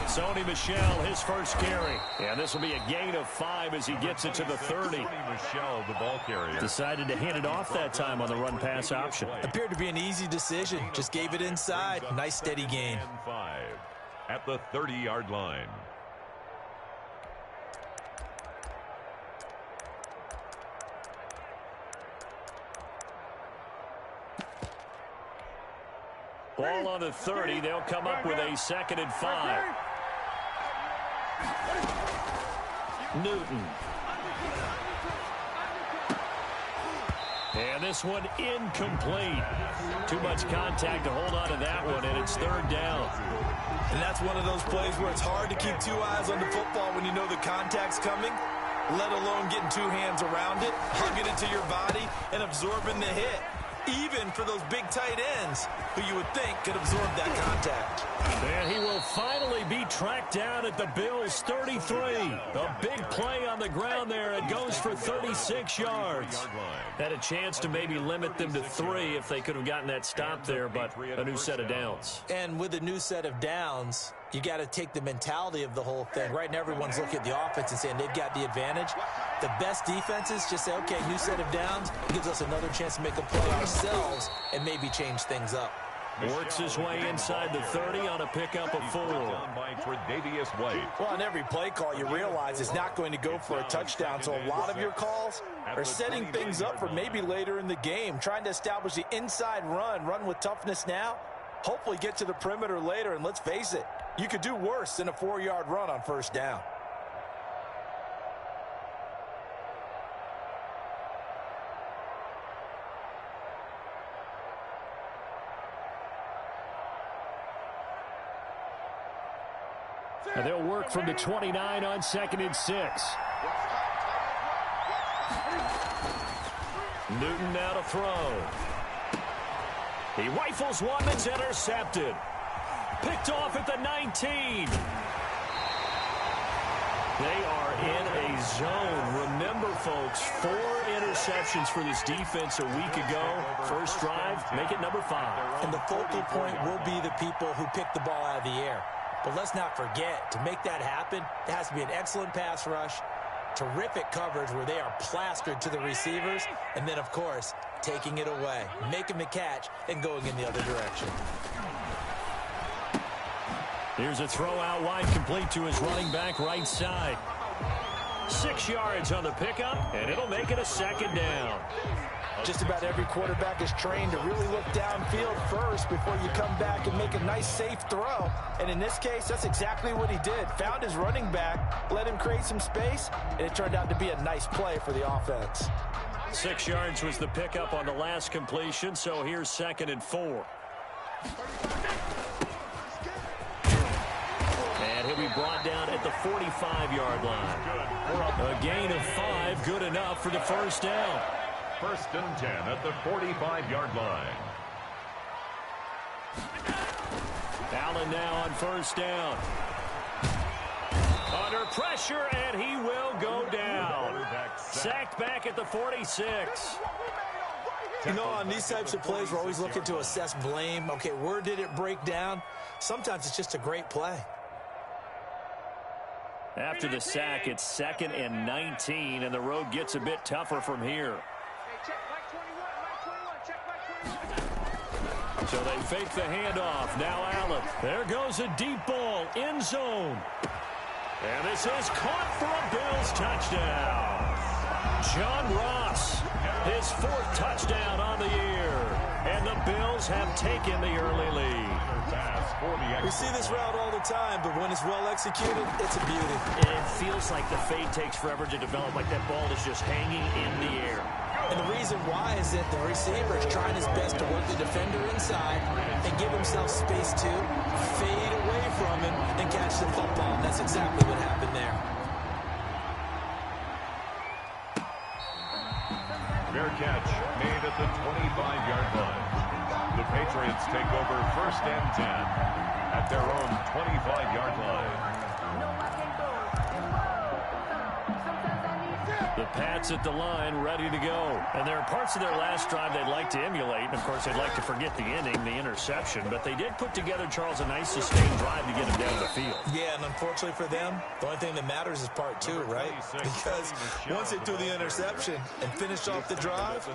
Sony Michel, his first carry. And this will be a gain of 5 as he gets it to the 30. Sony Michel, the ball carrier. Decided to hand it off that time on the run-pass option. Appeared to be an easy decision. Just gave it inside. Nice, steady gain. 5 at the 30-yard line. Ball on the 30. They'll come up with a 2nd and 5. Newton. And this one incomplete. Too much contact to hold on to that one, and it's 3rd down. And that's one of those plays where it's hard to keep 2 eyes on the football when you know the contact's coming, let alone getting 2 hands around it, hugging it to your body, and absorbing the hit. Even for those big tight ends who you would think could absorb that contact. And he will finally be tracked down at the Bills' 33. A big play on the ground there. It goes for 36 yards. Had a chance to maybe limit them to 3 if they could have gotten that stop there, but a new set of downs. And with a new set of downs, you got to take the mentality of the whole thing. Right now, everyone's looking at the offense and saying they've got the advantage. The best defenses just say, okay, new set of downs gives us another chance to make a play ourselves and maybe change things up. Works his way inside the 30 on a pickup of 4. Well, on every play call, you realize it's not going to go for a touchdown, so a lot of your calls are setting things up for maybe later in the game, trying to establish the inside run with toughness now, hopefully get to the perimeter later, and let's face it, you could do worse than a 4-yard run on 1st down. And they'll work from the 29 on 2nd and 6. Newton now to throw. He rifles one that's intercepted. Picked off at the 19. They are in a zone. Remember, folks, 4 interceptions for this defense a week ago. First drive, make it number 5. And the focal point will be the people who pick the ball out of the air. But let's not forget, to make that happen, it has to be an excellent pass rush, terrific coverage where they are plastered to the receivers, and then, of course, taking it away, making the catch, and going in the other direction. Here's a throw out wide, complete to his running back right side. 6 yards on the pickup, and it'll make it a 2nd down. Just about every quarterback is trained to really look downfield first before you come back and make a nice, safe throw. And in this case, that's exactly what he did. Found his running back, let him create some space, and it turned out to be a nice play for the offense. 6 yards was the pickup on the last completion, so here's 2nd and 4. And he'll be brought down at the 45-yard line. A gain of 5, good enough for the 1st down. 1st and 10 at the 45-yard line. Allen now on 1st down. Under pressure, and he will go down. Sacked back at the 46. You know, on these types of plays, we're always looking to assess blame. Okay, where did it break down? Sometimes it's just a great play. After the sack, it's 2nd and 19, and the road gets a bit tougher from here. So they fake the handoff. Now Allen. There goes a deep ball. End zone. And this is caught for a Bills touchdown. John Ross, his 4th touchdown on the year. And the Bills have taken the early lead. We see this route all the time, but when it's well executed, it's a beauty. It feels like the fade takes forever to develop, like that ball is just hanging in the air. And the reason why is that the receiver is trying his best to work the defender inside and give himself space to fade away from him and catch the football. And that's exactly what happened there. Fair catch made at the 25-yard line. The Patriots take over 1st and 10 at their own 25-yard line. The Pats at the line, ready to go. And there are parts of their last drive they'd like to emulate. And, of course, they'd like to forget the inning, the interception. But they did put together, Charles, a nice sustained drive to get him down the field. Yeah, and unfortunately for them, the only thing that matters is part two, right? Because once they threw the interception and finished off the drive,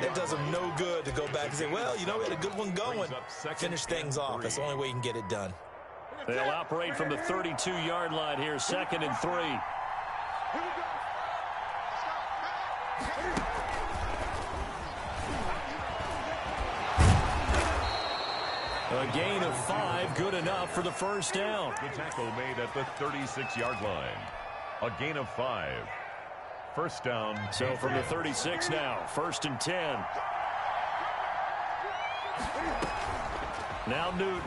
it does them no good to go back and say, well, you know, we had a good one going. Finish things off. That's the only way you can get it done. They'll operate from the 32-yard line here, 2nd and 3. A gain of 5, good enough for the first down. The tackle made at the 36-yard line. A gain of 5. First down. So from the 36 now, 1st and 10. Now Newton.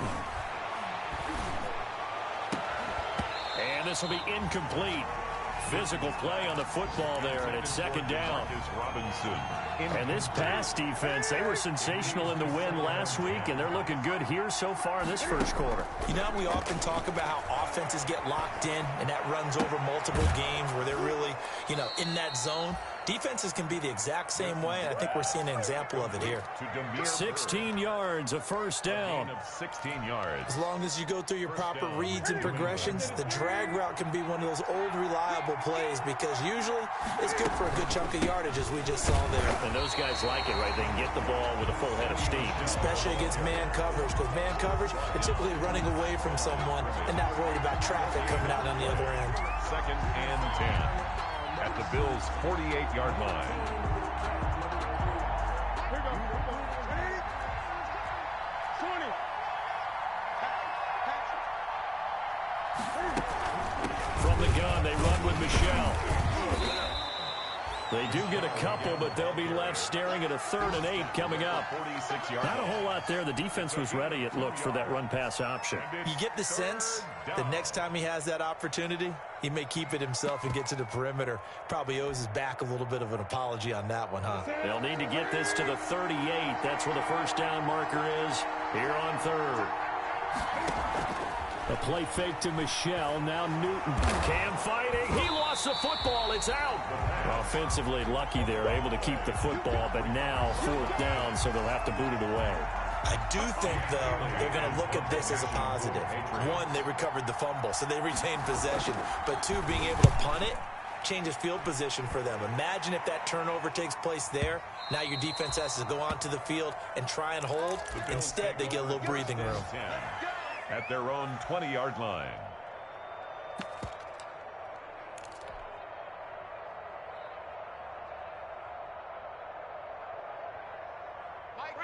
And this will be incomplete. Physical play on the football there, and it's 2nd down. And this pass defense, they were sensational in the win last week, and they're looking good here so far in this first quarter. You know, we often talk about how offenses get locked in, and that runs over multiple games where they're really, you know, in that zone. Defenses can be the exact same way, and I think we're seeing an example of it here. 16 yards, a first down. 16 yards. As long as you go through your proper reads and progressions, the drag route can be one of those old reliable plays because usually it's good for a good chunk of yardage, as we just saw there. And those guys like it, right? They can get the ball with a full head of steam. Especially against man coverage, because man coverage, they're typically running away from someone and not worried about traffic coming out on the other end. 2nd and 10. At the Bills' 48-yard line. From the gun, they run with Michelle. They do get a couple, but they'll be left staring at a 3rd and 8 coming up. Not a whole lot there. The defense was ready, it looked, for that run-pass option. You get the sense that next time he has that opportunity, he may keep it himself and get to the perimeter. Probably owes his back a little bit of an apology on that one, huh? They'll need to get this to the 38. That's where the first down marker is here on 3rd. A play fake to Michelle. Now Newton. Cam fighting. He lost the football. It's out. Offensively lucky they're able to keep the football, but now 4th down, so they'll have to boot it away. I do think, though, they're going to look at this as a positive. 1, they recovered the fumble, so they retained possession. But 2, being able to punt it changes field position for them. Imagine if that turnover takes place there. Now your defense has to go onto the field and try and hold. Instead, they get a little breathing room. At their own 20-yard line.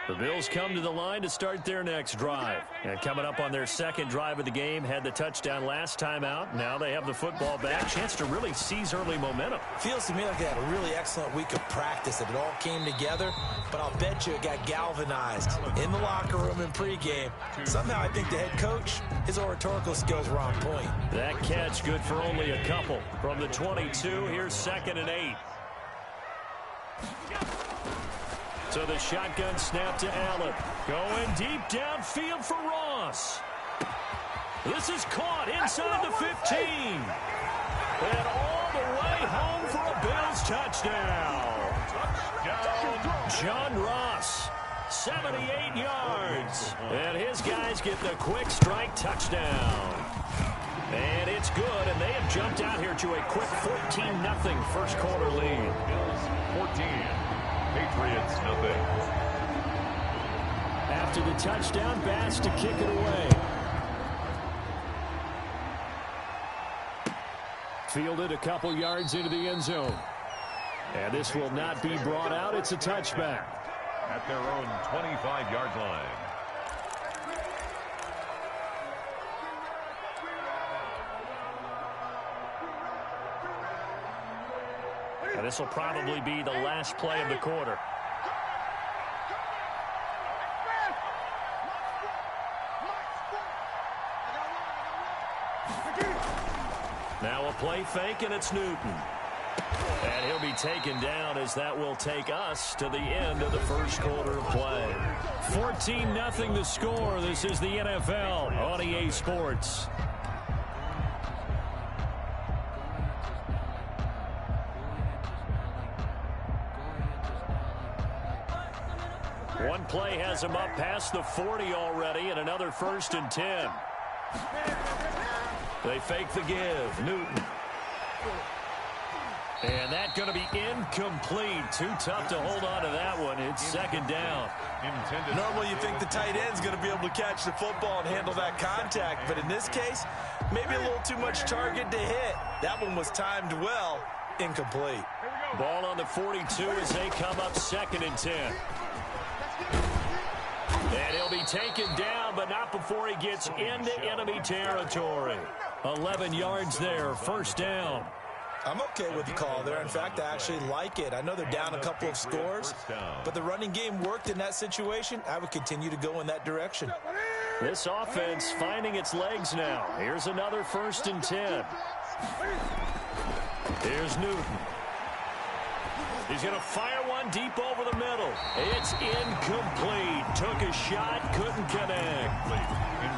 The Bills come to the line to start their next drive. And coming up on their 2nd drive of the game, had the touchdown last time out. Now they have the football back. Chance to really seize early momentum. Feels to me like they had a really excellent week of practice, that it all came together. But I'll bet you it got galvanized in the locker room in pregame. Somehow I think the head coach, his oratorical skills were on point. That catch good for only a couple. From the 22, here's 2nd and 8. So the shotgun snap to Allen. Going deep downfield for Ross. This is caught inside the 15. And all the way home for a Bills touchdown. John Ross, 78 yards. And his guys get the quick strike touchdown. And it's good, and they have jumped out here to a quick 14-0 first quarter lead. Bills 14. Patriots nothing. After the touchdown, Bass to kick it away. Fielded a couple yards into the end zone. And this will not be brought out. It's a touchback. At their own 25-yard line. And this will probably be the last play of the quarter. Now a play fake, and it's Newton. And he'll be taken down as that will take us to the end of the first quarter of play. 14-0 the score. This is the NFL on EA Sports. One play has him up past the 40 already, and another 1st and 10. They fake the give. Newton. And that's going to be incomplete. Too tough to hold on to that one. It's 2nd down. Normally you think the tight end's going to be able to catch the football and handle that contact, but in this case, maybe a little too much target to hit. That one was timed well. Incomplete. Ball on the 42 as they come up 2nd and 10. And he'll be taken down, but not before he gets into enemy territory. 11 yards there, 1st down. I'm okay with the call there. In fact, I actually like it. I know they're down a couple of scores, but the running game worked in that situation. I would continue to go in that direction. This offense finding its legs now. Here's another 1st and 10. Here's Newton. He's going to fire one deep over the middle. It's incomplete. Took a shot, couldn't connect.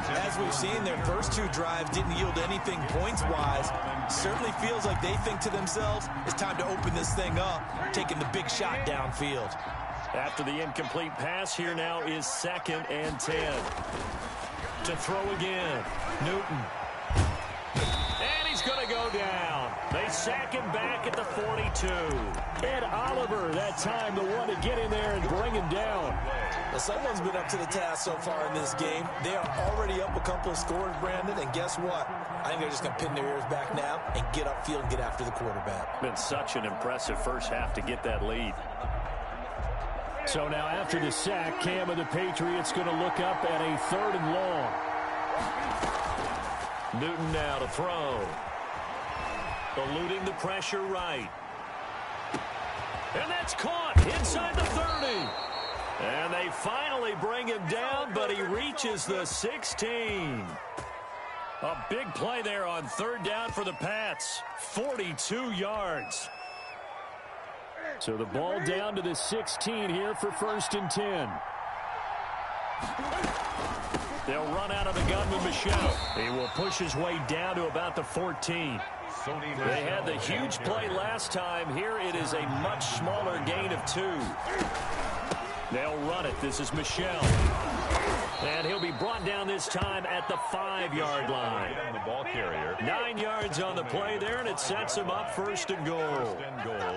As we've seen, their first 2 drives didn't yield anything points-wise. Certainly feels like they think to themselves, it's time to open this thing up, taking the big shot downfield. After the incomplete pass, here now is 2nd and 10. To throw again, Newton. And he's going to go down. They sack him back at the 42. Ed Oliver, that time, the one to get in there and bring him down. Well, someone's been up to the task so far in this game. They are already up a couple of scores, Brandon, and guess what? I think they're just going to pin their ears back now and get upfield and get after the quarterback. Been such an impressive first half to get that lead. So now after the sack, Cam of the Patriots going to look up at a 3rd and long. Newton now to throw. Eluding the pressure right. And that's caught inside the 30. And they finally bring him down, but he reaches the 16. A big play there on 3rd down for the Pats. 42 yards. So the ball down to the 16 here for 1st and 10. They'll run out of the gun with Michel. He will push his way down to about the 14. They had the huge play last time. Here it is a much smaller gain of 2. They'll run it. This is Michel. And he'll be brought down this time at the 5-yard line. The ball carrier. 9 yards on the play there, and it sets him up 1st and goal.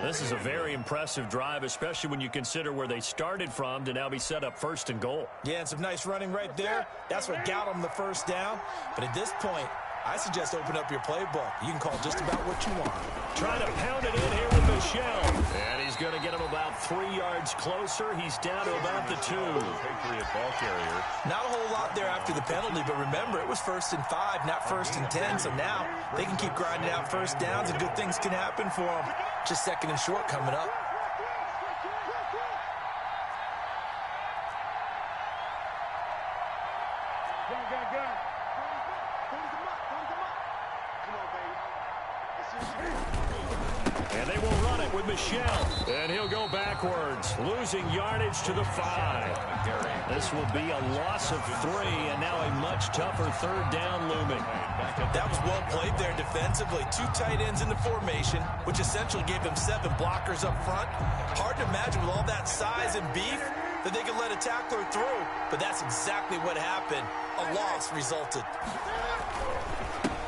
This is a very impressive drive, especially when you consider where they started from to now be set up 1st and goal. Yeah, and some nice running right there. That's what got them the 1st down. But at this point, I suggest open up your playbook. You can call just about what you want. Trying to pound it in here with Michel. And he's going to get him about 3 yards closer. He's down to about the 2. Patriot ball carrier. Not a whole lot there after the penalty, but remember, it was 1st and 5, not 1st and 10. So now they can keep grinding out 1st downs, and good things can happen for them. Just 2nd and short coming up. And they will run it with Michel. And he'll go backwards, losing yardage to the 5. This will be a loss of 3, and now a much tougher 3rd down looming. That was well played there defensively. 2 tight ends in the formation, which essentially gave them 7 blockers up front. Hard to imagine with all that size and beef that they could let a tackler through, but that's exactly what happened. A loss resulted.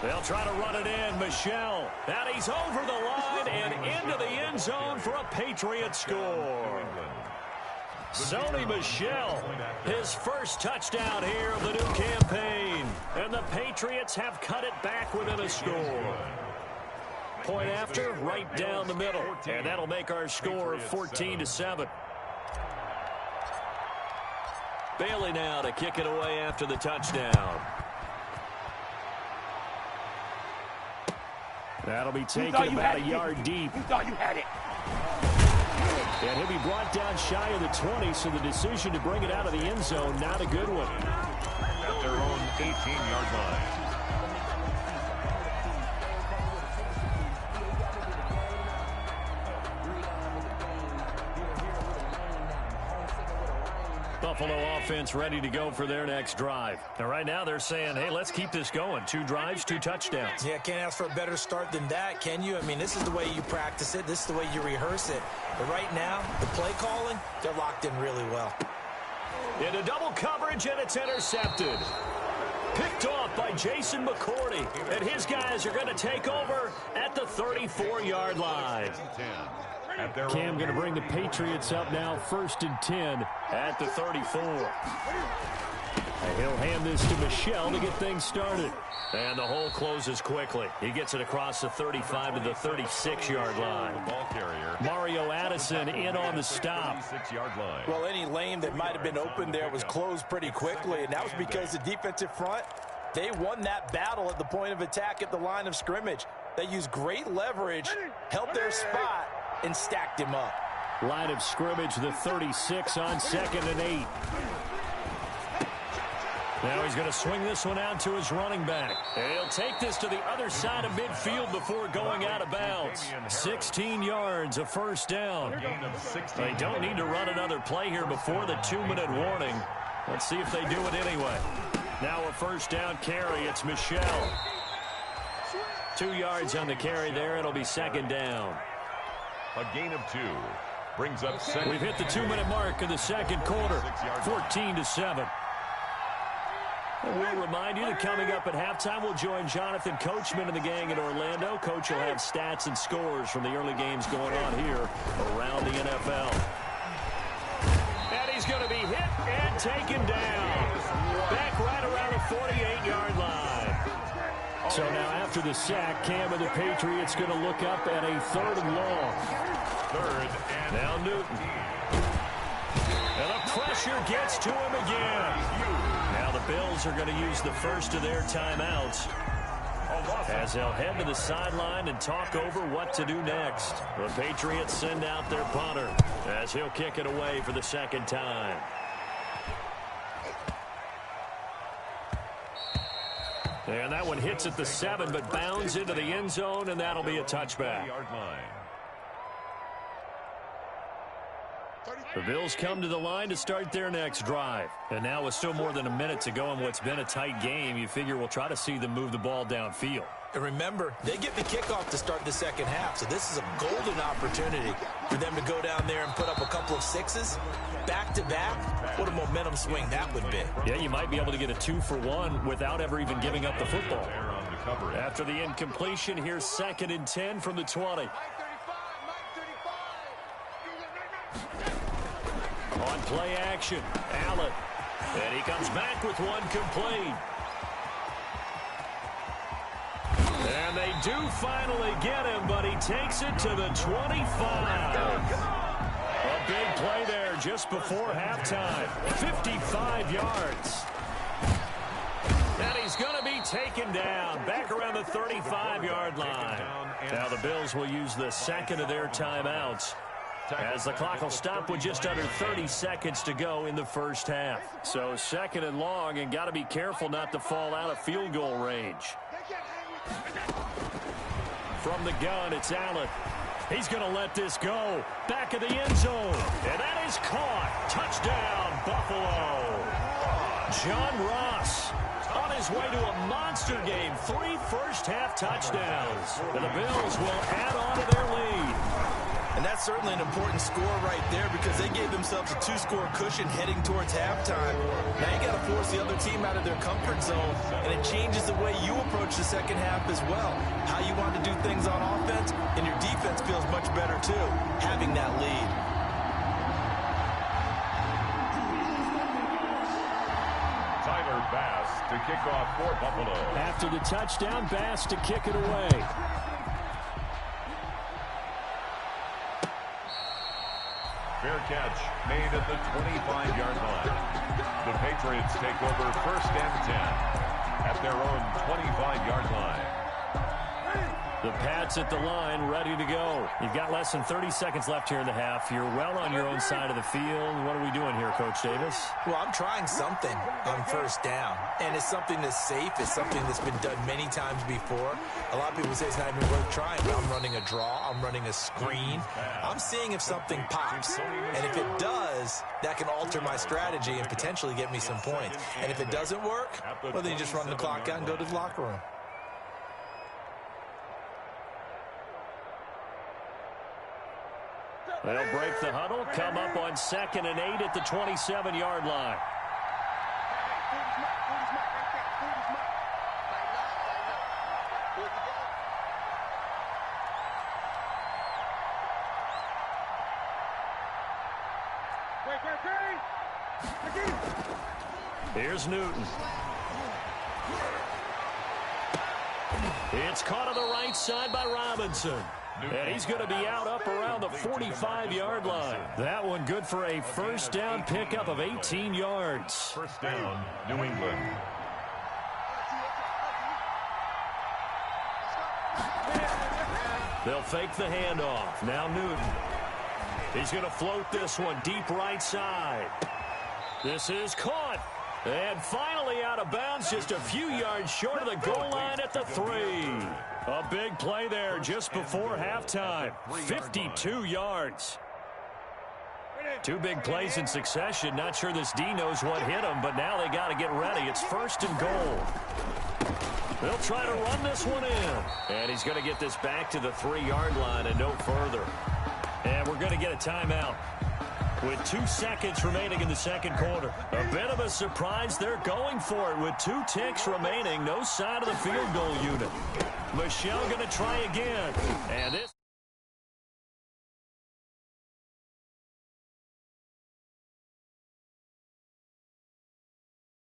They'll try to run it in. Michel. And he's over the line and into the end zone for a Patriot score. Sony Michel, his first touchdown here of the new campaign. And the Patriots have cut it back within a score. Point after, right down the middle. And that'll make our score 14-7. Bailey now to kick it away after the touchdown. That'll be taken about a yard deep. You thought you had it. And he'll be brought down shy of the 20, so the decision to bring it out of the end zone, not a good one. At their own 18-yard line. Buffalo offense ready to go for their next drive. And right now they're saying, hey, let's keep this going. 2 drives, 2 touchdowns. Yeah, can't ask for a better start than that, can you? I mean, this is the way you practice it. This is the way you rehearse it. But right now, the play calling, they're locked in really well. Into double coverage, and it's intercepted. Picked off by Jason McCourty, and his guys are going to take over at the 34-yard line. Cam going to bring the Patriots up now, 1st and 10 at the 34. And he'll hand this to Michel to get things started. And the hole closes quickly. He gets it across the 35 to the 36-yard line. Ball carrier Mario Addison in on the stop. 36-yard line. Well, any lane that might have been open there was closed pretty quickly, and that was because the defensive front, they won that battle at the point of attack at the line of scrimmage. They used great leverage, held their spot, and stacked him up. Line of scrimmage, the 36 on 2nd and 8. Now he's going to swing this one out to his running back. And he'll take this to the other side of midfield before going out of bounds. 16 yards, a first down. They don't need to run another play here before the 2-minute warning. Let's see if they do it anyway. Now a first down carry. It's Michel. 2 yards on the carry there. It'll be 2nd down. A gain of 2. Brings up 2nd. We've hit the 2-minute mark in the 2nd quarter. 14-7. And we'll remind you that coming up at halftime, we'll join Jonathan Coachman and the gang in Orlando. Coach will have stats and scores from the early games going on here around the NFL. And he's going to be hit and taken down. Back right around the 48-yard line. So now after the sack, Cam of the Patriots going to look up at a 3rd and long. 3rd and now Newton. And the pressure gets to him again. Now the Bills are going to use the first of their timeouts as they'll head to the sideline and talk over what to do next. The Patriots send out their punter as he'll kick it away for the 2nd time. And that one hits at the 7, but bounds into the end zone, and that'll be a touchback. The Bills come to the line to start their next drive. And now with still more than a minute to go in what's been a tight game, you figure we'll try to see them move the ball downfield. And remember, they get the kickoff to start the 2nd half, so this is a golden opportunity for them to go down there and put up a couple of 6s back-to-back. What a momentum swing that would be. Yeah, you might be able to get a 2-for-1 without ever even giving up the football. After the incompletion, here's 2nd and 10 from the 20. On play action, Allen. And he comes back with one complete. And they do finally get him, but he takes it to the 25. A big play there just before halftime. 55 yards. And he's going to be taken down back around the 35-yard line. Now the Bills will use the 2nd of their timeouts, as the clock will stop with just under 30 seconds to go in the first half. So 2nd and long, and got to be careful not to fall out of field goal range. From the gun, it's Allen. He's going to let this go. Back of the end zone. And that is caught. Touchdown, Buffalo. John Ross on his way to a monster game. 3 first-half touchdowns. And the Bills will add on to their lead. And that's certainly an important score right there because they gave themselves a 2-score cushion heading towards halftime. Now you got to force the other team out of their comfort zone, and it changes the way you approach the 2nd half as well. How you want to do things on offense, and your defense feels much better too, having that lead. Tyler Bass to kick off for Buffalo. After the touchdown, Bass to kick it away. Fair catch made at the 25-yard line. The Patriots take over 1st and 10 at their own 25-yard line. The Pats at the line, ready to go. You've got less than 30 seconds left here in the half. You're well on your own side of the field. What are we doing here, Coach Davis? Well, I'm trying something on 1st down, and it's something that's safe. It's something that's been done many times before. A lot of people say it's not even worth trying, but I'm running a draw. I'm running a screen. I'm seeing if something pops, and if it does, that can alter my strategy and potentially get me some points. And if it doesn't work, well, then you just run the clock out and go to the locker room. They'll break the huddle, come up on 2nd and 8 at the 27-yard line. Here's Newton. It's caught on the right side by Robinson. And he's going to be out up around the 45-yard line. That one good for a first down pickup of 18 yards. First down, New England. They'll fake the handoff. Now Newton. He's going to float this one deep right side. This is caught. And finally out of bounds, just a few yards short of the goal line at the 3. A big play there just before halftime. 52 yards. Two big plays in succession. Not sure this D knows what hit him, but now they got to get ready. It's 1st and goal. They'll try to run this one in. And he's going to get this back to the 3-yard line and no further. And we're going to get a timeout with 2 seconds remaining in the second quarter. A bit of a surprise. They're going for it with 2 ticks remaining. No sign of the field goal unit. Michel going to try again. And this...